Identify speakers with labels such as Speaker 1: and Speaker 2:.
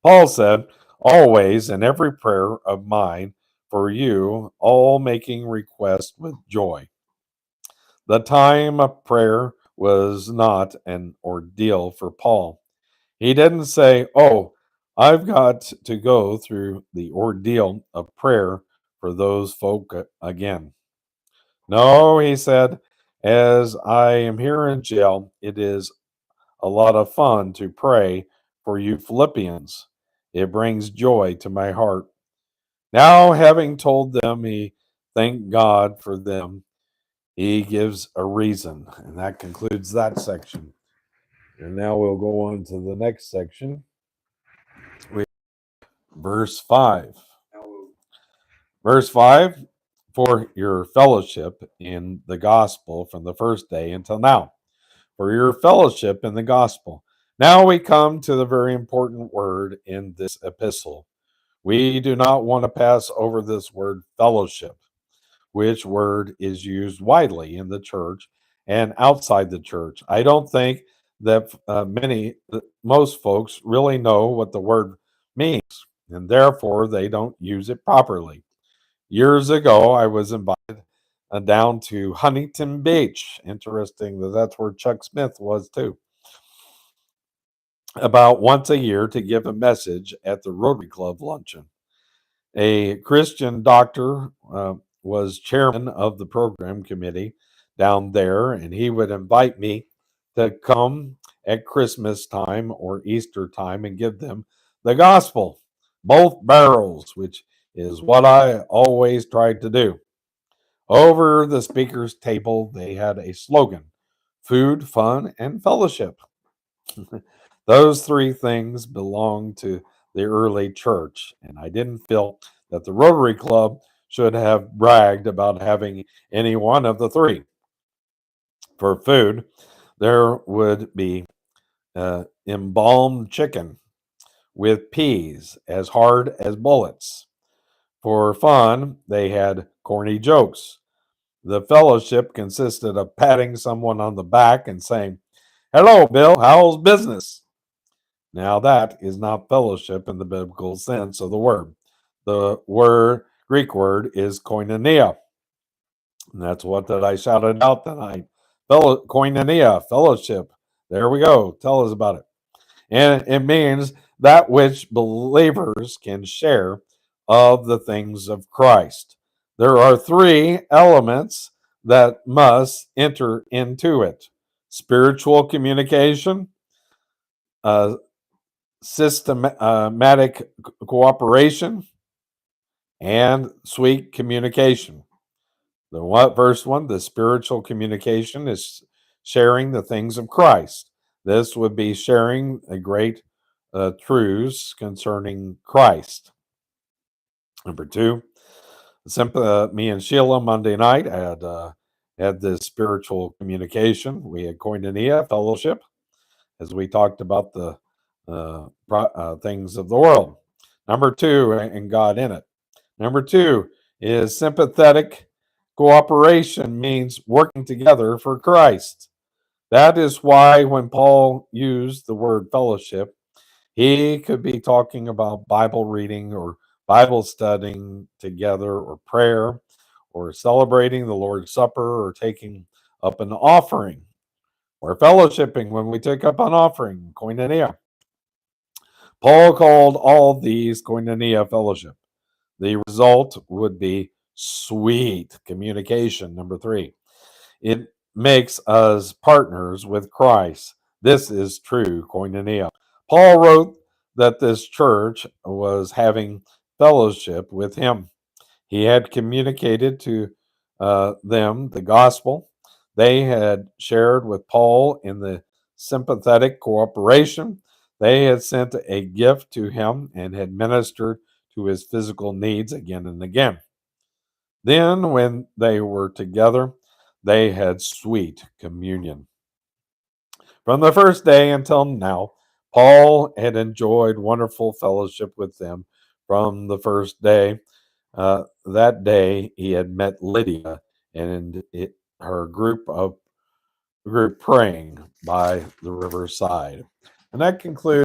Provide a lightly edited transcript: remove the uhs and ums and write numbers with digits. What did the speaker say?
Speaker 1: Paul said, always in every prayer of mine for you, all making request with joy. The time of prayer was not an ordeal for Paul. He didn't say, oh, I've got to go through the ordeal of prayer for those folk again. No, he said, as I am here in jail, it is a lot of fun to pray for you Philippians. It brings joy to my heart. Now, having told them he thanked God for them, he gives a reason. And that concludes that section. And now we'll go on to the next section, verse 5. Verse 5, for your fellowship in the gospel from the first day until now. For your fellowship in the gospel. Now we come to the very important word in this epistle. We do not want to pass over this word fellowship, which word is used widely in the church and outside the church. I don't think that most folks really know what the word means, and therefore they don't use it properly. Years ago, I was invited down to Huntington Beach. Interesting that that's where Chuck Smith was too. About once a year to give a message at the Rotary Club luncheon. A Christian doctor was chairman of the program committee down there, and he would invite me to come at Christmas time or Easter time and give them the gospel, both barrels, which is what I always tried to do. Over the speaker's table, they had a slogan: food, fun, and fellowship. Those three things belonged to the early church, and I didn't feel that the Rotary Club should have bragged about having any one of the three. For food, there would be embalmed chicken with peas as hard as bullets. For fun, they had corny jokes. The fellowship consisted of patting someone on the back and saying, hello, Bill, how's business? Now, that is not fellowship in the biblical sense of the word. The Greek word is koinonia. And that's what that I shouted out tonight. Koinonia, fellowship. There we go. Tell us about it. And it means that which believers can share of the things of Christ. There are three elements that must enter into it: spiritual communication, systematic cooperation, and sweet communication. Verse 1, the spiritual communication is sharing the things of Christ. This would be sharing a great truths concerning Christ. Number 2, me and Sheila Monday night had this spiritual communication. We had koinonia, fellowship, as we talked about the things of the world. Number 2, and God in it. Number 2 is sympathetic cooperation, means working together for Christ. That is why when Paul used the word fellowship, he could be talking about Bible reading or Bible studying together or prayer or celebrating the Lord's Supper or taking up an offering or fellowshipping when we take up an offering, koinonia. Paul called all these koinonia fellowship. The result would be sweet communication. Number 3, it makes us partners with Christ. This is true koinonia. Paul wrote that this church was having fellowship with him. He had communicated to them the gospel. They had shared with Paul in the sympathetic cooperation. They had sent a gift to him and had ministered to his physical needs again and again. Then, when they were together, they had sweet communion. From the first day until now, Paul had enjoyed wonderful fellowship with them from the first day. That day, he had met Lydia and her group praying by the riverside. And that concludes